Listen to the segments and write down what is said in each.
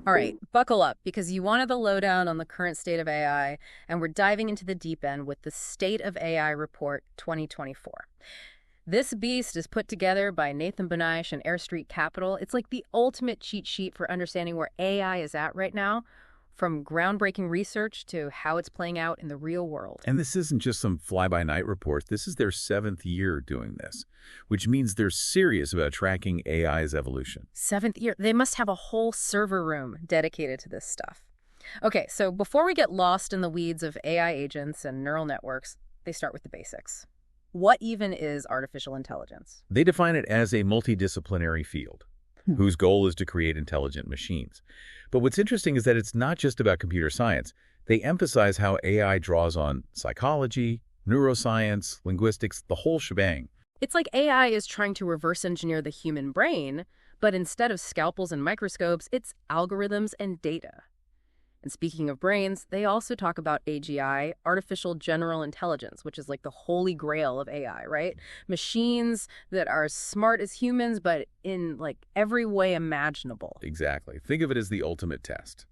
All right, buckle up because you wanted the lowdown on the current state of AI, and we're diving into the deep end with the State of AI Report 2024. This beast is put together by Nathan Benaich and Air Street Capital. It's like the ultimate cheat sheet for understanding where AI is at right now, from groundbreaking research to how it's playing out in the real world. And this isn't just some fly-by-night report. This is their 7th year doing this, which means they're serious about tracking AI's evolution. 7th year. They must have a whole server room dedicated to this stuff. Okay, so before we get lost in the weeds of AI agents and neural networks, they start with the basics. What even is artificial intelligence? They define it as a multidisciplinary field whose goal is to create intelligent machines. But what's interesting is that it's not just about computer science. They emphasize how AI draws on psychology, neuroscience, linguistics, the whole shebang. It's like AI is trying to reverse engineer the human brain, but instead of scalpels and microscopes, it's algorithms and data. And speaking of brains, they also talk about AGI, artificial general intelligence, which is like the holy grail of AI, right? Machines that are as smart as humans, but in like every way imaginable. Exactly. Think of it as the ultimate test.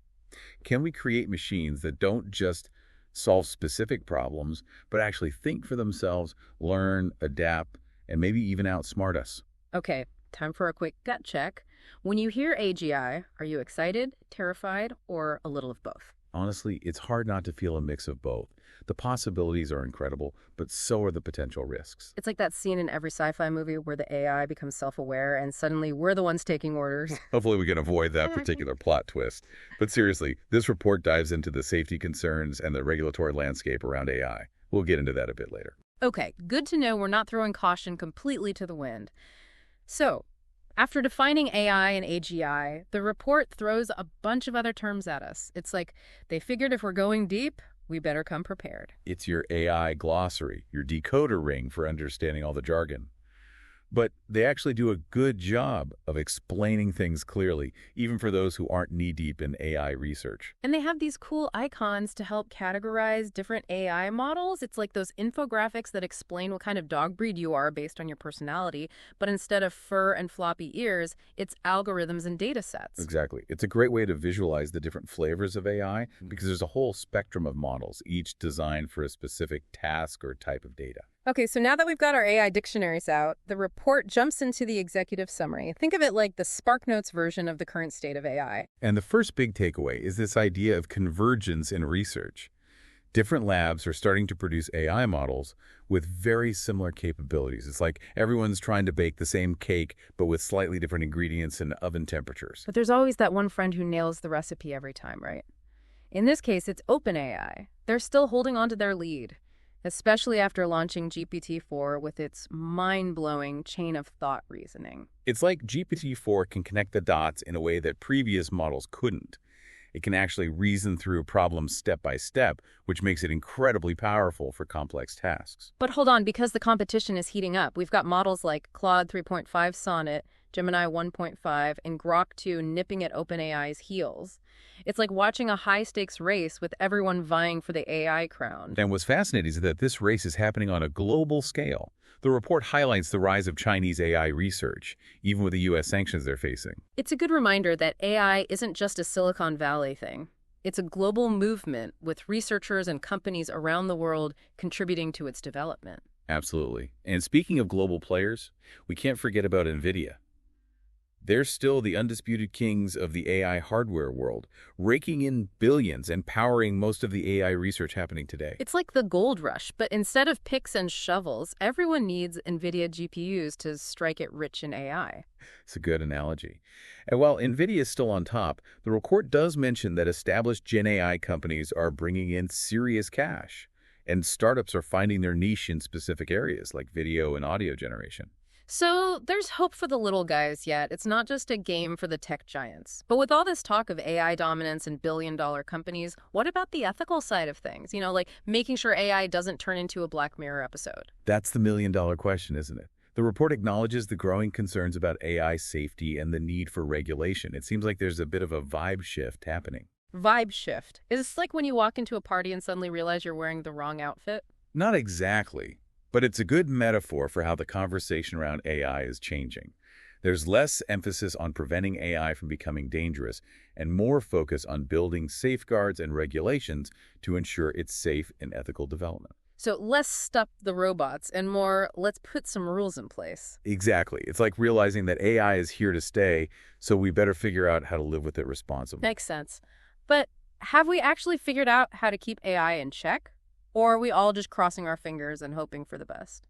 Can we create machines that don't just solve specific problems, but actually think for themselves, learn, adapt, and maybe even outsmart us? Okay, time for a quick gut check. When you hear AGI, are you excited, terrified, or a little of both? Honestly, it's hard not to feel a mix of both. The possibilities are incredible, but so are the potential risks. It's like that scene in every sci-fi movie where the AI becomes self-aware and suddenly we're the ones taking orders. Hopefully we can avoid that particular plot twist. But seriously, this report dives into the safety concerns and the regulatory landscape around AI. We'll get into that a bit later. Okay, good to know we're not throwing caution completely to the wind. So, after defining AI and AGI, the report throws a bunch of other terms at us. It's like they figured if we're going deep, we better come prepared. It's your AI glossary, your decoder ring for understanding all the jargon. But they actually do a good job of explaining things clearly, even for those who aren't knee-deep in AI research. And they have these cool icons to help categorize different AI models. It's like those infographics that explain what kind of dog breed you are based on your personality, but instead of fur and floppy ears, it's algorithms and data sets. Exactly. It's a great way to visualize the different flavors of AI because there's a whole spectrum of models, each designed for a specific task or type of data. Okay, so now that we've got our AI dictionaries out, the report jumps into the executive summary. Think of it like the SparkNotes version of the current state of AI. And the first big takeaway is this idea of convergence in research. Different labs are starting to produce AI models with very similar capabilities. It's like everyone's trying to bake the same cake, but with slightly different ingredients and oven temperatures. But there's always that one friend who nails the recipe every time, right? In this case, it's OpenAI. They're still holding on to their lead, especially after launching GPT-4 with its mind-blowing chain-of-thought reasoning. It's like GPT-4 can connect the dots in a way that previous models couldn't. It can actually reason through problems step by step, which makes it incredibly powerful for complex tasks. But hold on, because the competition is heating up, we've got models like Claude 3.5 Sonnet, Gemini 1.5, and Grok 2 nipping at OpenAI's heels. It's like watching a high-stakes race with everyone vying for the AI crown. And what's fascinating is that this race is happening on a global scale. The report highlights the rise of Chinese AI research, even with the U.S. sanctions they're facing. It's a good reminder that AI isn't just a Silicon Valley thing. It's a global movement with researchers and companies around the world contributing to its development. Absolutely. And speaking of global players, we can't forget about NVIDIA. They're still the undisputed kings of the AI hardware world, raking in billions and powering most of the AI research happening today. It's like the gold rush, but instead of picks and shovels, everyone needs NVIDIA GPUs to strike it rich in AI. It's a good analogy. And while NVIDIA is still on top, the report does mention that established Gen AI companies are bringing in serious cash, and startups are finding their niche in specific areas like video and audio generation. So there's hope for the little guys yet. It's not just a game for the tech giants. But with all this talk of AI dominance and billion-dollar companies, what about the ethical side of things? You know, like making sure AI doesn't turn into a Black Mirror episode. That's the million-dollar question, isn't it? The report acknowledges the growing concerns about AI safety and the need for regulation. It seems like there's a bit of a vibe shift happening. Vibe shift. Is this like when you walk into a party and suddenly realize you're wearing the wrong outfit? Not exactly. But it's a good metaphor for how the conversation around AI is changing. There's less emphasis on preventing AI from becoming dangerous and more focus on building safeguards and regulations to ensure its safe and ethical development. So less stuff the robots and more, let's put some rules in place. Exactly. It's like realizing that AI is here to stay, so we better figure out how to live with it responsibly. Makes sense. But have we actually figured out how to keep AI in check? Or are we all just crossing our fingers and hoping for the best?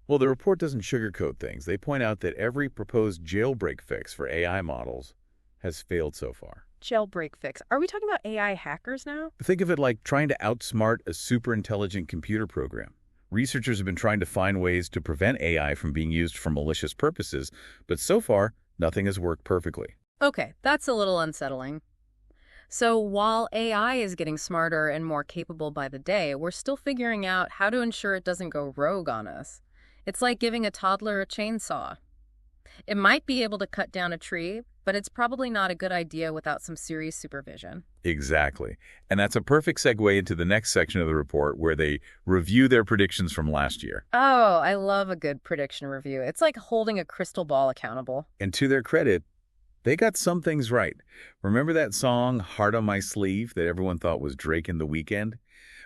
Well, the report doesn't sugarcoat things. They point out that every proposed jailbreak fix for AI models has failed so far. Jailbreak fix. Are we talking about AI hackers now? Think of it like trying to outsmart a super intelligent computer program. Researchers have been trying to find ways to prevent AI from being used for malicious purposes, but so far, nothing has worked perfectly. Okay, that's a little unsettling. So while AI is getting smarter and more capable by the day, we're still figuring out how to ensure it doesn't go rogue on us. It's like giving a toddler a chainsaw. It might be able to cut down a tree, but it's probably not a good idea without some serious supervision. Exactly. And that's a perfect segue into the next section of the report where they review their predictions from last year. Oh, I love a good prediction review. It's like holding a crystal ball accountable. And to their credit, they got some things right. Remember that song, Heart on My Sleeve, that everyone thought was Drake and The Weeknd?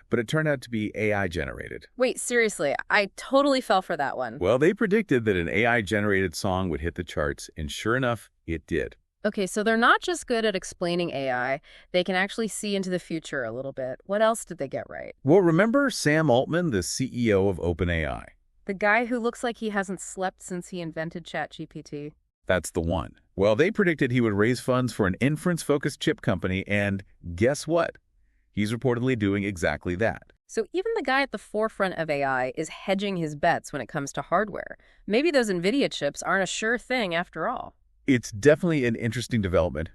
But it turned out to be AI generated. Wait, seriously, I totally fell for that one. Well, they predicted that an AI generated song would hit the charts, and sure enough, it did. Okay, so they're not just good at explaining AI, they can actually see into the future a little bit. What else did they get right? Well, remember Sam Altman, the CEO of OpenAI? The guy who looks like he hasn't slept since he invented ChatGPT. That's the one. Well, they predicted he would raise funds for an inference-focused chip company, and guess what? He's reportedly doing exactly that. So even the guy at the forefront of AI is hedging his bets when it comes to hardware. Maybe those NVIDIA chips aren't a sure thing after all. It's definitely an interesting development,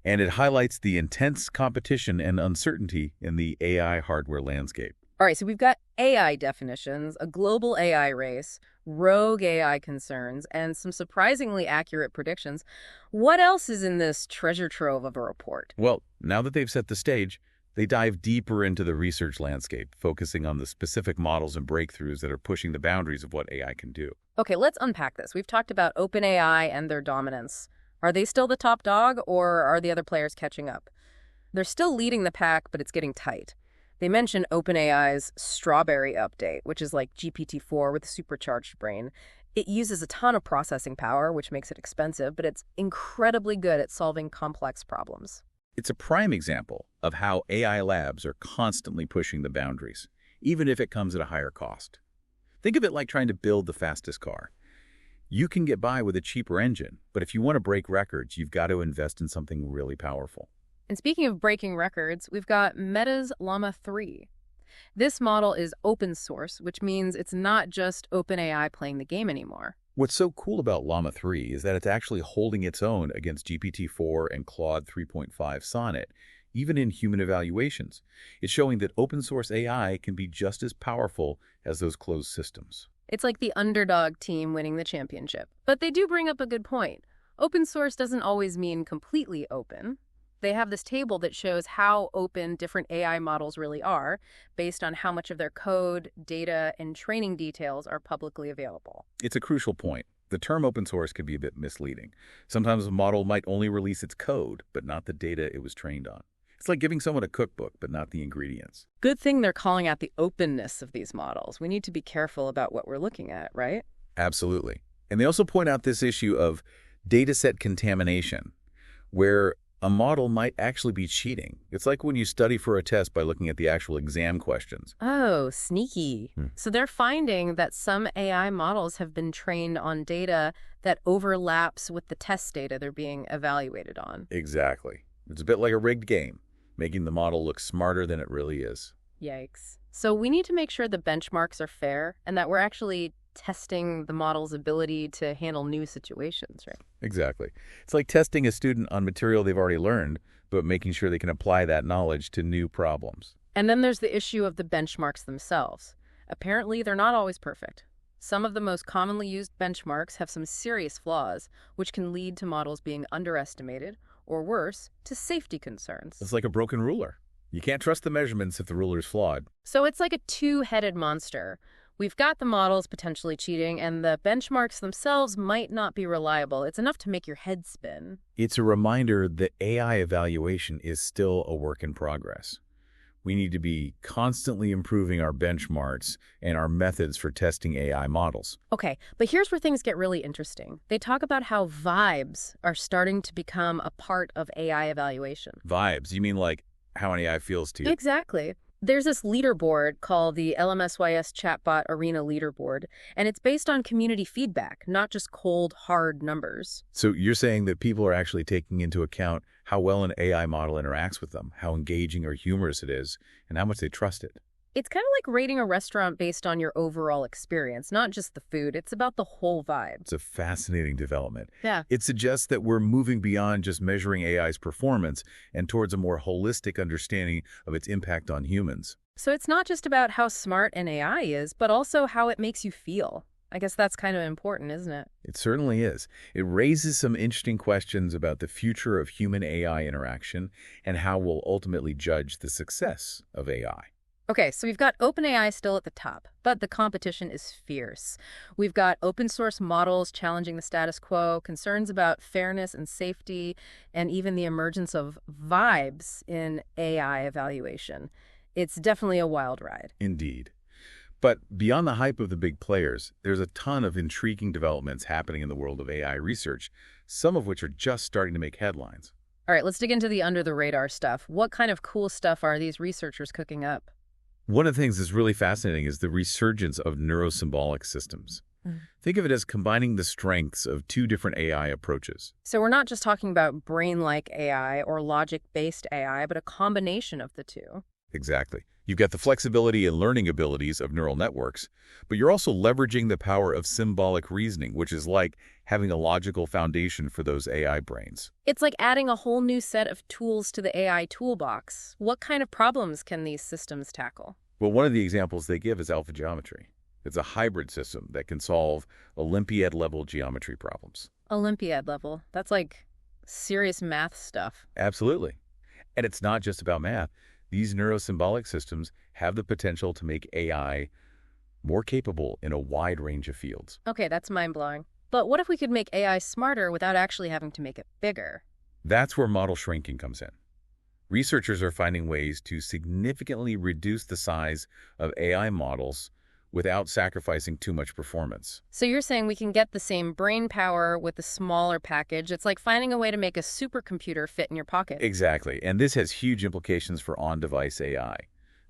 and it highlights the intense competition and uncertainty in the AI hardware landscape. All right, so we've got AI definitions, a global AI race, rogue AI concerns, and some surprisingly accurate predictions. What else is in this treasure trove of a report? Well, now that they've set the stage, they dive deeper into the research landscape, focusing on the specific models and breakthroughs that are pushing the boundaries of what AI can do. Okay, let's unpack this. We've talked about OpenAI and their dominance. Are they still the top dog, or are the other players catching up? They're still leading the pack, but it's getting tight. They mention OpenAI's Strawberry update, which is like GPT-4 with a supercharged brain. It uses a ton of processing power, which makes it expensive, but it's incredibly good at solving complex problems. It's a prime example of how AI labs are constantly pushing the boundaries, even if it comes at a higher cost. Think of it like trying to build the fastest car. You can get by with a cheaper engine, but if you want to break records, you've got to invest in something really powerful. And speaking of breaking records, we've got Meta's Llama 3. This model is open source, which means it's not just OpenAI playing the game anymore. What's so cool about Llama 3 is that it's actually holding its own against GPT-4 and Claude 3.5 Sonnet, even in human evaluations. It's showing that open source AI can be just as powerful as those closed systems. It's like the underdog team winning the championship. But they do bring up a good point. Open source doesn't always mean completely open. They have this table that shows how open different AI models really are based on how much of their code, data, and training details are publicly available. It's a crucial point. The term open source can be a bit misleading. Sometimes a model might only release its code, but not the data it was trained on. It's like giving someone a cookbook, but not the ingredients. Good thing they're calling out the openness of these models. We need to be careful about what we're looking at, right? Absolutely. And they also point out this issue of dataset contamination, where a model might actually be cheating. It's like when you study for a test by looking at the actual exam questions. Oh, sneaky. So they're finding that some AI models have been trained on data that overlaps with the test data they're being evaluated on. Exactly. It's a bit like a rigged game, making the model look smarter than it really is. Yikes. So we need to make sure the benchmarks are fair and that we're actually testing the model's ability to handle new situations, right? Exactly. It's like testing a student on material they've already learned, but making sure they can apply that knowledge to new problems. And then there's the issue of the benchmarks themselves. Apparently, they're not always perfect. Some of the most commonly used benchmarks have some serious flaws, which can lead to models being underestimated, or worse, to safety concerns. It's like a broken ruler. You can't trust the measurements if the ruler's flawed. So it's like a two-headed monster. We've got the models potentially cheating, and the benchmarks themselves might not be reliable. It's enough to make your head spin. It's a reminder that AI evaluation is still a work in progress. We need to be constantly improving our benchmarks and our methods for testing AI models. Okay, but here's where things get really interesting. They talk about how vibes are starting to become a part of AI evaluation. Vibes, you mean like how an AI feels to you? Exactly. There's this leaderboard called the LMSYS Chatbot Arena Leaderboard, and it's based on community feedback, not just cold, hard numbers. So you're saying that people are actually taking into account how well an AI model interacts with them, how engaging or humorous it is, and how much they trust it. It's kind of like rating a restaurant based on your overall experience, not just the food. It's about the whole vibe. It's a fascinating development. Yeah. It suggests that we're moving beyond just measuring AI's performance and towards a more holistic understanding of its impact on humans. So it's not just about how smart an AI is, but also how it makes you feel. I guess that's kind of important, isn't it? It certainly is. It raises some interesting questions about the future of human-AI interaction and how we'll ultimately judge the success of AI. Okay, so we've got OpenAI still at the top, but the competition is fierce. We've got open source models challenging the status quo, concerns about fairness and safety, and even the emergence of vibes in AI evaluation. It's definitely a wild ride. Indeed. But beyond the hype of the big players, there's a ton of intriguing developments happening in the world of AI research, some of which are just starting to make headlines. All right, let's dig into the under-the-radar stuff. What kind of cool stuff are these researchers cooking up? One of the things that's really fascinating is the resurgence of neurosymbolic systems. Think of it as combining the strengths of two different AI approaches. So we're not just talking about brain-like AI or logic-based AI, but a combination of the two. Exactly. You've got the flexibility and learning abilities of neural networks, but you're also leveraging the power of symbolic reasoning, which is like having a logical foundation for those AI brains. It's like adding a whole new set of tools to the AI toolbox. What kind of problems can these systems tackle? Well, one of the examples they give is alpha geometry. It's a hybrid system that can solve Olympiad-level geometry problems. Olympiad level. That's like serious math stuff. Absolutely. And it's not just about math. These neurosymbolic systems have the potential to make AI more capable in a wide range of fields. Okay, that's mind-blowing. But what if we could make AI smarter without actually having to make it bigger? That's where model shrinking comes in. Researchers are finding ways to significantly reduce the size of AI models without sacrificing too much performance. So you're saying we can get the same brain power with a smaller package. It's like finding a way to make a supercomputer fit in your pocket. Exactly. And this has huge implications for on-device AI.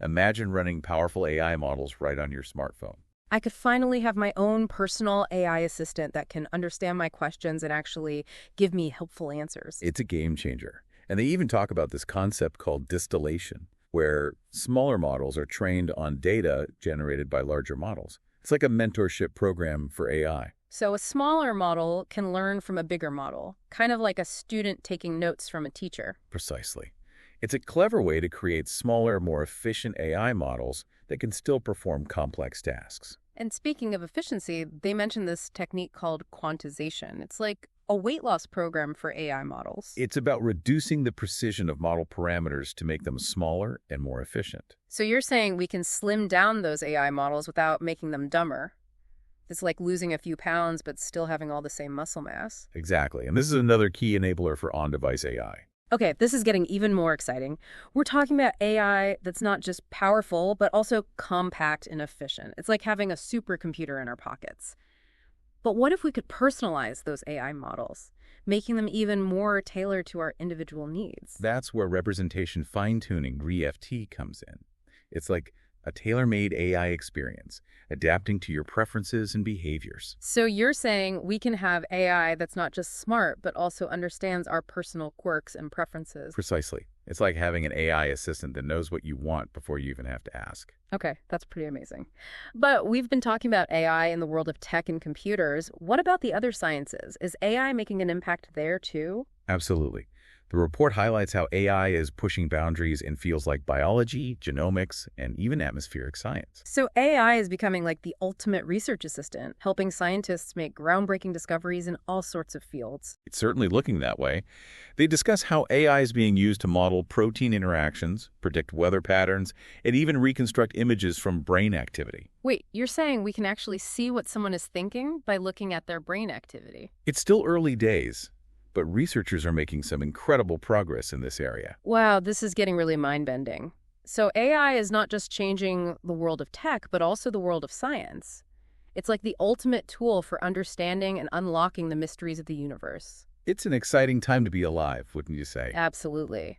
Imagine running powerful AI models right on your smartphone. I could finally have my own personal AI assistant that can understand my questions and actually give me helpful answers. It's a game changer. And they even talk about this concept called distillation, where smaller models are trained on data generated by larger models. It's like a mentorship program for AI. So a smaller model can learn from a bigger model, kind of like a student taking notes from a teacher. Precisely. It's a clever way to create smaller, more efficient AI models that can still perform complex tasks. And speaking of efficiency, they mentioned this technique called quantization. It's like a weight loss program for AI models. It's about reducing the precision of model parameters to make them smaller and more efficient. So you're saying we can slim down those AI models without making them dumber. It's like losing a few pounds but still having all the same muscle mass. Exactly. And this is another key enabler for on-device AI. Okay, this is getting even more exciting. We're talking about AI that's not just powerful, but also compact and efficient. It's like having a supercomputer in our pockets. But what if we could personalize those AI models, making them even more tailored to our individual needs? That's where representation fine-tuning, ReFT, comes in. It's like a tailor-made AI experience, adapting to your preferences and behaviors. So you're saying we can have AI that's not just smart, but also understands our personal quirks and preferences. Precisely. It's like having an AI assistant that knows what you want before you even have to ask. Okay, that's pretty amazing. But we've been talking about AI in the world of tech and computers. What about the other sciences? Is AI making an impact there too? Absolutely. The report highlights how AI is pushing boundaries in fields like biology, genomics, and even atmospheric science. So AI is becoming like the ultimate research assistant, helping scientists make groundbreaking discoveries in all sorts of fields. It's certainly looking that way. They discuss how AI is being used to model protein interactions, predict weather patterns, and even reconstruct images from brain activity. Wait, you're saying we can actually see what someone is thinking by looking at their brain activity? It's still early days, but researchers are making some incredible progress in this area. Wow, this is getting really mind-bending. So AI is not just changing the world of tech, but also the world of science. It's like the ultimate tool for understanding and unlocking the mysteries of the universe. It's an exciting time to be alive, wouldn't you say? Absolutely.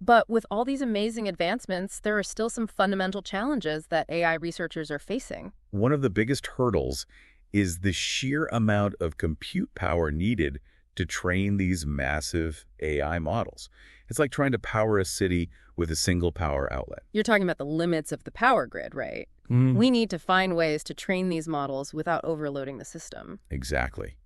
But with all these amazing advancements, there are still some fundamental challenges that AI researchers are facing. One of the biggest hurdles is the sheer amount of compute power needed to train these massive AI models. It's like trying to power a city with a single power outlet. You're talking about the limits of the power grid, right? We need to find ways to train these models without overloading the system. Exactly.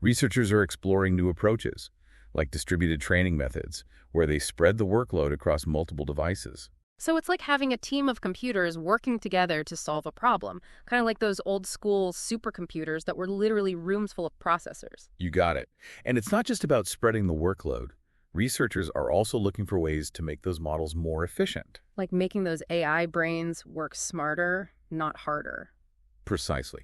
Researchers are exploring new approaches, like distributed training methods, where they spread the workload across multiple devices. So it's like having a team of computers working together to solve a problem, kind of like those old school supercomputers that were literally rooms full of processors. You got it. And it's not just about spreading the workload. Researchers are also looking for ways to make those models more efficient. Like making those AI brains work smarter, not harder. Precisely.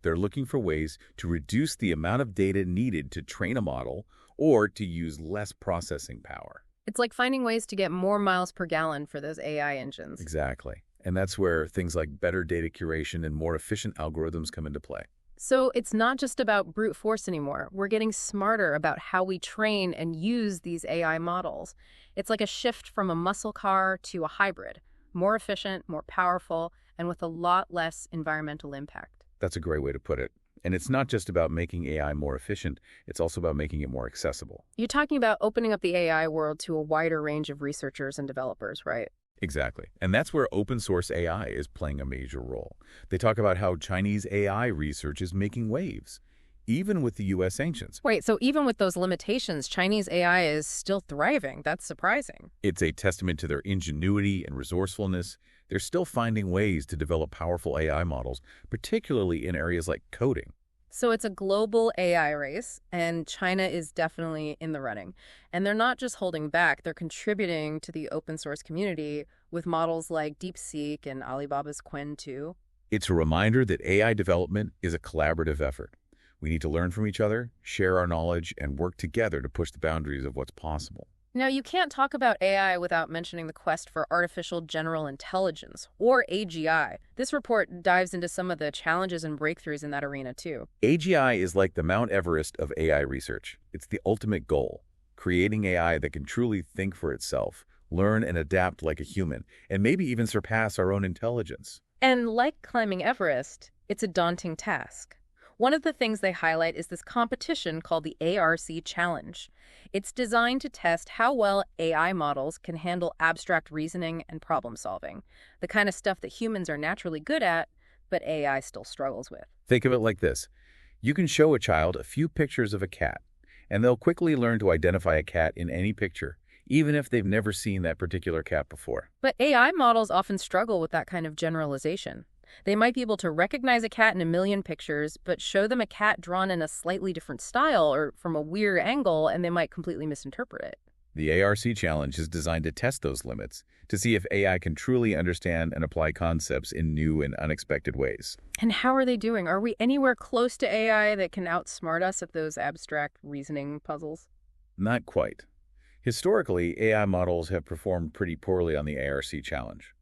They're looking for ways to reduce the amount of data needed to train a model or to use less processing power. It's like finding ways to get more miles per gallon for those AI engines. Exactly. And that's where things like better data curation and more efficient algorithms come into play. So it's not just about brute force anymore. We're getting smarter about how we train and use these AI models. It's like a shift from a muscle car to a hybrid, more efficient, more powerful, and with a lot less environmental impact. That's a great way to put it. And it's not just about making AI more efficient, it's also about making it more accessible. You're talking about opening up the AI world to a wider range of researchers and developers, right? Exactly. And that's where open source AI is playing a major role. They talk about how Chinese AI research is making waves, even with the U.S. sanctions. Wait, so even with those limitations, Chinese AI is still thriving. That's surprising. It's a testament to their ingenuity and resourcefulness. They're still finding ways to develop powerful AI models, particularly in areas like coding. So it's a global AI race, and China is definitely in the running. And they're not just holding back, they're contributing to the open source community with models like DeepSeek and Alibaba's Qwen 2. It's a reminder that AI development is a collaborative effort. We need to learn from each other, share our knowledge, and work together to push the boundaries of what's possible. Now, you can't talk about AI without mentioning the quest for artificial general intelligence, or AGI. This report dives into some of the challenges and breakthroughs in that arena, too. AGI is like the Mount Everest of AI research. It's the ultimate goal, creating AI that can truly think for itself, learn and adapt like a human, and maybe even surpass our own intelligence. And like climbing Everest, it's a daunting task. One of the things they highlight is this competition called the ARC Challenge. It's designed to test how well AI models can handle abstract reasoning and problem solving, the kind of stuff that humans are naturally good at, but AI still struggles with. Think of it like this. You can show a child a few pictures of a cat, and they'll quickly learn to identify a cat in any picture, even if they've never seen that particular cat before. But AI models often struggle with that kind of generalization. They might be able to recognize a cat in a million pictures, but show them a cat drawn in a slightly different style or from a weird angle, and they might completely misinterpret it. The ARC Challenge is designed to test those limits, to see if AI can truly understand and apply concepts in new and unexpected ways. And how are they doing? Are we anywhere close to AI that can outsmart us at those abstract reasoning puzzles? Not quite. Historically, AI models have performed pretty poorly on the ARC Challenge.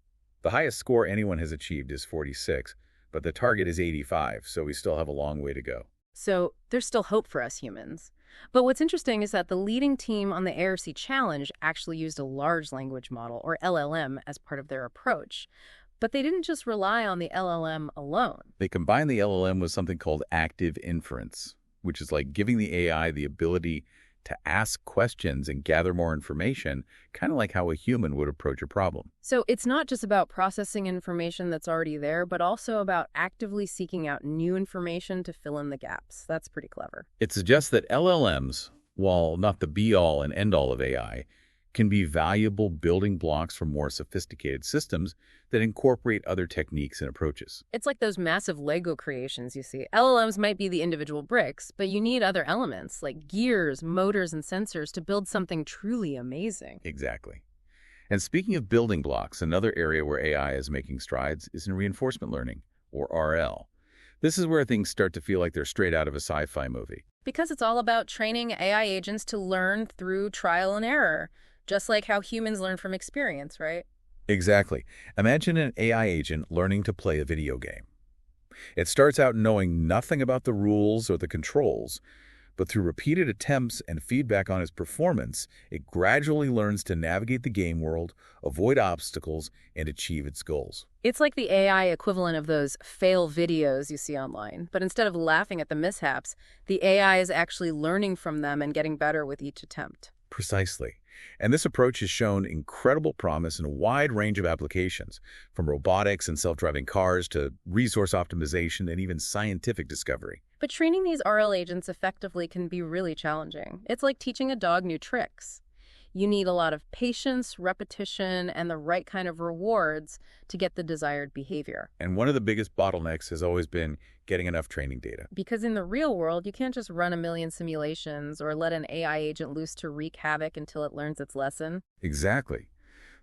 The highest score anyone has achieved is 46, but the target is 85, so we still have a long way to go. So there's still hope for us humans. But what's interesting is that the leading team on the ARC Challenge actually used a large language model, or LLM, as part of their approach. But they didn't just rely on the LLM alone. They combined the LLM with something called active inference, which is like giving the AI the ability to ask questions and gather more information, kind of like how a human would approach a problem. So it's not just about processing information that's already there, but also about actively seeking out new information to fill in the gaps. That's pretty clever. It suggests that LLMs, while not the be-all and end-all of AI, can be valuable building blocks for more sophisticated systems that incorporate other techniques and approaches. It's like those massive Lego creations you see. LLMs might be the individual bricks, but you need other elements like gears, motors, and sensors to build something truly amazing. Exactly. And speaking of building blocks, another area where AI is making strides is in reinforcement learning, or RL. This is where things start to feel like they're straight out of a sci-fi movie. Because it's all about training AI agents to learn through trial and error, just like how humans learn from experience, right? Exactly. Imagine an AI agent learning to play a video game. It starts out knowing nothing about the rules or the controls, but through repeated attempts and feedback on its performance, it gradually learns to navigate the game world, avoid obstacles, and achieve its goals. It's like the AI equivalent of those fail videos you see online, but instead of laughing at the mishaps, the AI is actually learning from them and getting better with each attempt. Precisely. And this approach has shown incredible promise in a wide range of applications, from robotics and self-driving cars to resource optimization and even scientific discovery. But training these RL agents effectively can be really challenging. It's like teaching a dog new tricks. You need a lot of patience, repetition, and the right kind of rewards to get the desired behavior. And one of the biggest bottlenecks has always been getting enough training data. Because in the real world, you can't just run a million simulations or let an AI agent loose to wreak havoc until it learns its lesson. Exactly.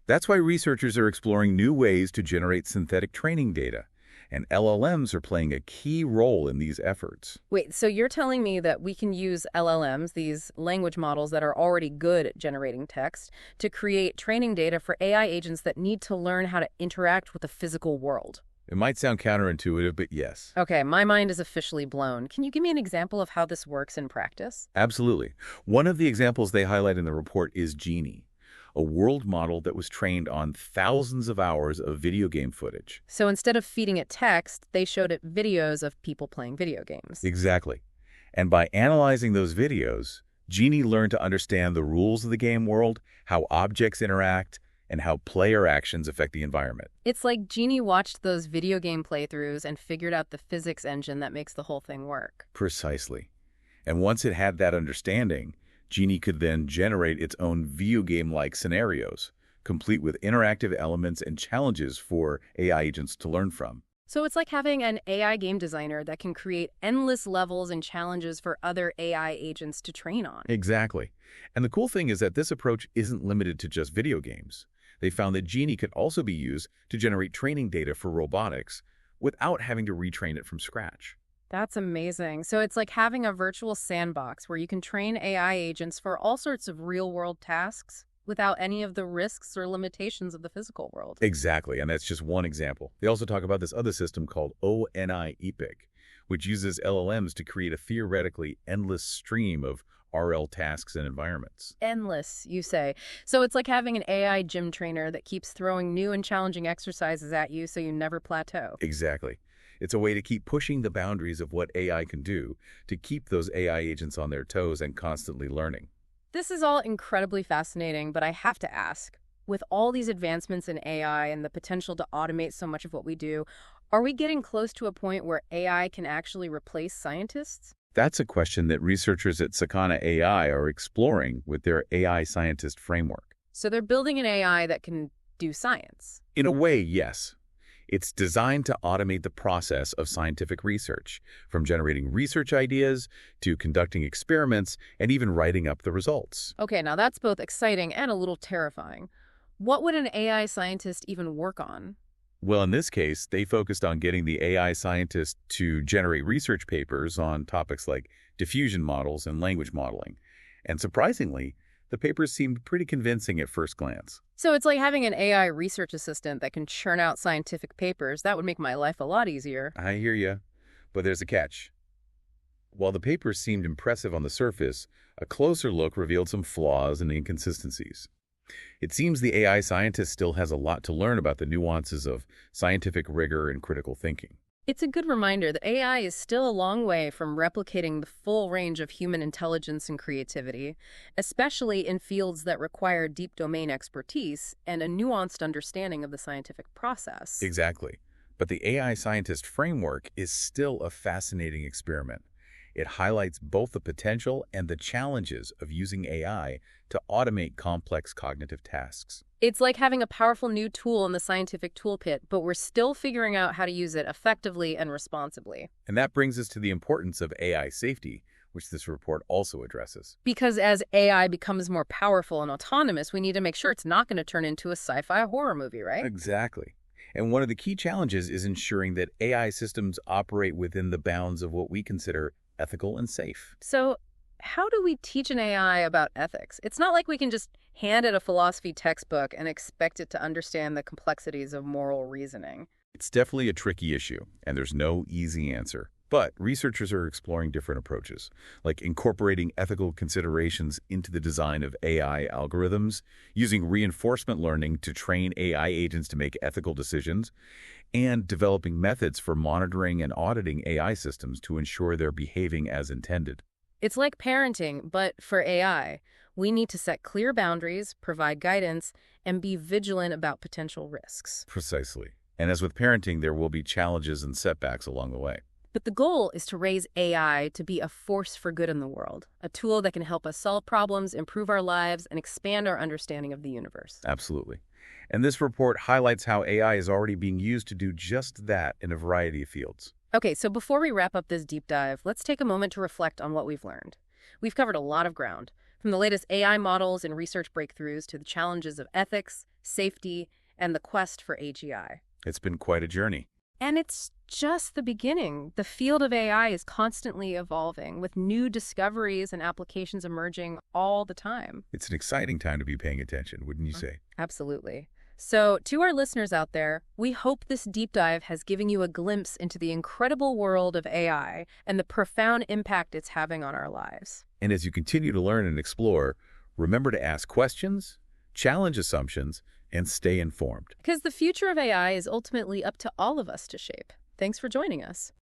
That's why researchers are exploring new ways to generate synthetic training data, and LLMs are playing a key role in these efforts. Wait, so you're telling me that we can use LLMs, these language models that are already good at generating text, to create training data for AI agents that need to learn how to interact with the physical world? It might sound counterintuitive, but yes. Okay, my mind is officially blown. Can you give me an example of how this works in practice? Absolutely. One of the examples they highlight in the report is Genie, a world model that was trained on thousands of hours of video game footage. So instead of feeding it text, they showed it videos of people playing video games. Exactly. And by analyzing those videos, Genie learned to understand the rules of the game world, how objects interact, and how player actions affect the environment. It's like Genie watched those video game playthroughs and figured out the physics engine that makes the whole thing work. Precisely. And once it had that understanding, Genie could then generate its own video game-like scenarios, complete with interactive elements and challenges for AI agents to learn from. So it's like having an AI game designer that can create endless levels and challenges for other AI agents to train on. Exactly. And the cool thing is that this approach isn't limited to just video games. They found that Genie could also be used to generate training data for robotics without having to retrain it from scratch. That's amazing. So it's like having a virtual sandbox where you can train AI agents for all sorts of real-world tasks without any of the risks or limitations of the physical world. Exactly, and that's just one example. They also talk about this other system called ONI Epic, which uses LLMs to create a theoretically endless stream of RL tasks and environments. Endless, you say. So it's like having an AI gym trainer that keeps throwing new and challenging exercises at you so you never plateau. Exactly. It's a way to keep pushing the boundaries of what AI can do, to keep those AI agents on their toes and constantly learning. This is all incredibly fascinating, but I have to ask, with all these advancements in AI and the potential to automate so much of what we do, are we getting close to a point where AI can actually replace scientists? That's a question that researchers at Sakana AI are exploring with their AI scientist framework. So they're building an AI that can do science. In a way, yes. It's designed to automate the process of scientific research, from generating research ideas to conducting experiments and even writing up the results. Okay, now that's both exciting and a little terrifying. What would an AI scientist even work on? Well, in this case, they focused on getting the AI scientist to generate research papers on topics like diffusion models and language modeling. And surprisingly, the papers seemed pretty convincing at first glance. So it's like having an AI research assistant that can churn out scientific papers. That would make my life a lot easier. I hear you, but there's a catch. While the papers seemed impressive on the surface, a closer look revealed some flaws and inconsistencies. It seems the AI scientist still has a lot to learn about the nuances of scientific rigor and critical thinking. It's a good reminder that AI is still a long way from replicating the full range of human intelligence and creativity, especially in fields that require deep domain expertise and a nuanced understanding of the scientific process. Exactly. But the AI scientist framework is still a fascinating experiment. It highlights both the potential and the challenges of using AI to automate complex cognitive tasks. It's like having a powerful new tool in the scientific toolkit, but we're still figuring out how to use it effectively and responsibly. And that brings us to the importance of AI safety, which this report also addresses. Because as AI becomes more powerful and autonomous, we need to make sure it's not going to turn into a sci-fi horror movie, right? Exactly. And one of the key challenges is ensuring that AI systems operate within the bounds of what we consider ethical and safe. So how do we teach an AI about ethics? It's not like we can just hand it a philosophy textbook and expect it to understand the complexities of moral reasoning. It's definitely a tricky issue, and there's no easy answer. But researchers are exploring different approaches, like incorporating ethical considerations into the design of AI algorithms, using reinforcement learning to train AI agents to make ethical decisions, and developing methods for monitoring and auditing AI systems to ensure they're behaving as intended. It's like parenting, but for AI. We need to set clear boundaries, provide guidance, and be vigilant about potential risks. Precisely. And as with parenting, there will be challenges and setbacks along the way. But the goal is to raise AI to be a force for good in the world, a tool that can help us solve problems, improve our lives, and expand our understanding of the universe. Absolutely. And this report highlights how AI is already being used to do just that in a variety of fields. Okay, so before we wrap up this deep dive, let's take a moment to reflect on what we've learned. We've covered a lot of ground, from the latest AI models and research breakthroughs to the challenges of ethics, safety, and the quest for AGI. It's been quite a journey. And it's just the beginning. The field of AI is constantly evolving, with new discoveries and applications emerging all the time. It's an exciting time to be paying attention, wouldn't you say? Absolutely. So, to our listeners out there, we hope this deep dive has given you a glimpse into the incredible world of AI and the profound impact it's having on our lives. And as you continue to learn and explore, remember to ask questions, challenge assumptions, and stay informed. Because the future of AI is ultimately up to all of us to shape. Thanks for joining us.